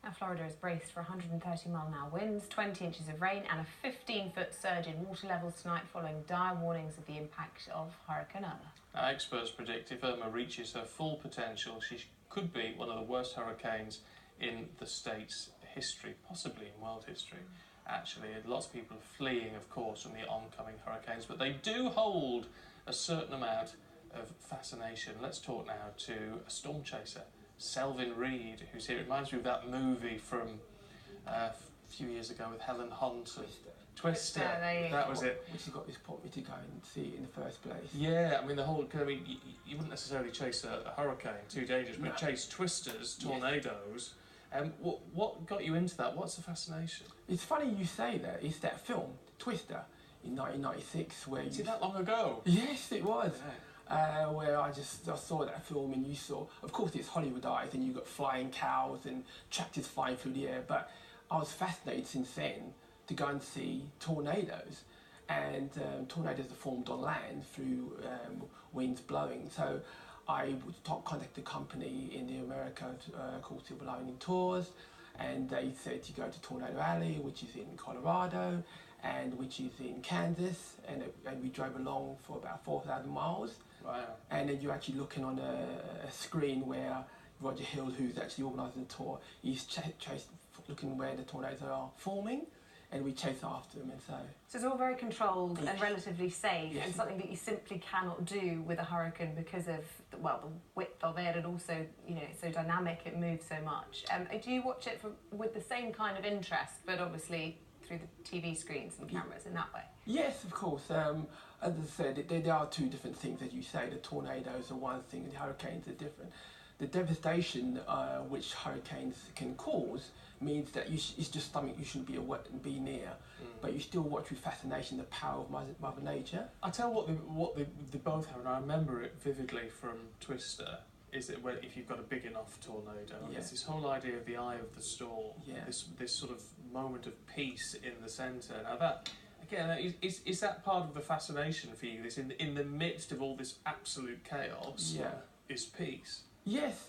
Now, Florida is braced for 130-mile-an-hour winds, 20 inches of rain and a 15-foot surge in water levels tonight following dire warnings of the impact of Hurricane Irma. Now, experts predict if Irma reaches her full potential, she could be one of the worst hurricanes in the state's history, possibly in world history. Actually, lots of people are fleeing, of course, from the oncoming hurricanes, but they do hold a certain amount of fascination. Let's talk now to a storm chaser, Selvin Reid, who's here. It reminds me of that movie from a few years ago with Helen Hunt. Twister. That was it. Which has got this point me to go and see it in the first place. Yeah, I mean, you wouldn't necessarily chase a hurricane, too dangerous, but chase twisters, tornadoes. What got you into that? What's the fascination? It's funny you say that. It's that film, Twister, in 1996, where Is it that long ago? Yes, it was. Yeah. Where I saw that film, and you saw, of course, it's Hollywoodized, and you got flying cows and tractors flying through the air. But I was fascinated since then to go and see tornadoes, and tornadoes are formed on land through winds blowing. So I would contact a company in America called Silver Reid Tours, and they said to go to Tornado Alley, which is in Colorado, and which is in Kansas, and we drove along for about 4,000 miles. Wow. And then you're actually looking on a screen where Roger Hill, who's actually organising the tour, he's looking where the tornadoes are forming, and we chase after them. And so it's all very controlled and relatively safe, yes. And something that you simply cannot do with a hurricane because of the width of it, and also, you know, it's so dynamic, it moves so much. Do you watch it with the same kind of interest, but obviously through the TV screens and cameras in that way? Yes, of course. As I said, there are two different things, as you say. The tornadoes are one thing, and the hurricanes are different. The devastation which hurricanes can cause means that it's just something you shouldn't be near, but you still watch with fascination the power of Mother Nature. I tell what they both have, and I remember it vividly from Twister, is that if you've got a big enough tornado, it's this whole idea of the eye of the storm, this sort of moment of peace in the centre. Now that, again, is that part of the fascination for you? This in the midst of all this absolute chaos, is peace. Yes,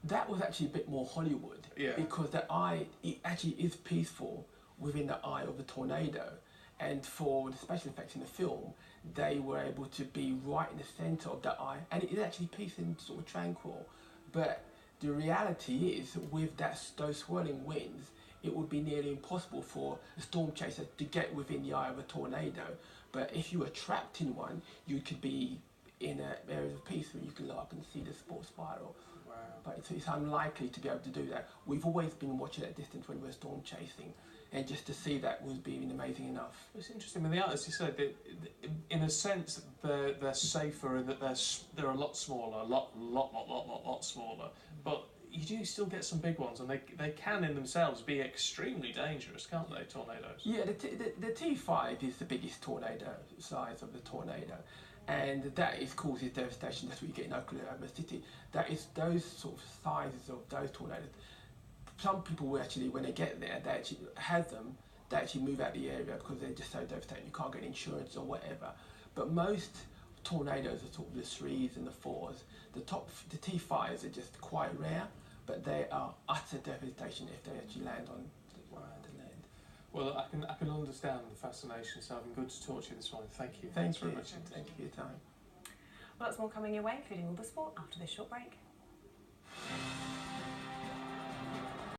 that was actually a bit more Hollywood, because it actually is peaceful within the eye of the tornado, and for the special effects in the film, they were able to be right in the centre of the eye, and it is actually peaceful and sort of tranquil. But the reality is, with those swirling winds, it would be nearly impossible for a storm chaser to get within the eye of a tornado. But if you were trapped in one, you could be in areas of peace where you can look and see the spiral. Wow. But it's unlikely to be able to do that. We've always been watching at distance when we're storm chasing, and just to see that was being amazing enough. It's interesting. I mean, the artists, you said that in a sense they're safer in that they're a lot smaller, a lot smaller. But you do still get some big ones, and they can in themselves be extremely dangerous, can't they, tornadoes? Yeah, the T5 is the biggest tornado size of the tornado, and that causes devastation. That's what you get in Oklahoma City. That is those sort of sizes of those tornadoes. Some people will actually, when they get there, they actually move out the area because they're just so devastating. You can't get insurance or whatever. But most tornadoes are sort of the 3s and the 4s. The T5s are just quite rare, but they are utter devastation if they actually land on the land. Well, I can understand the fascination, so I've been good to talk to you this morning. Thank you. Thanks very much. Thank you for your time. Well, that's more coming your way, including all the sport after this short break.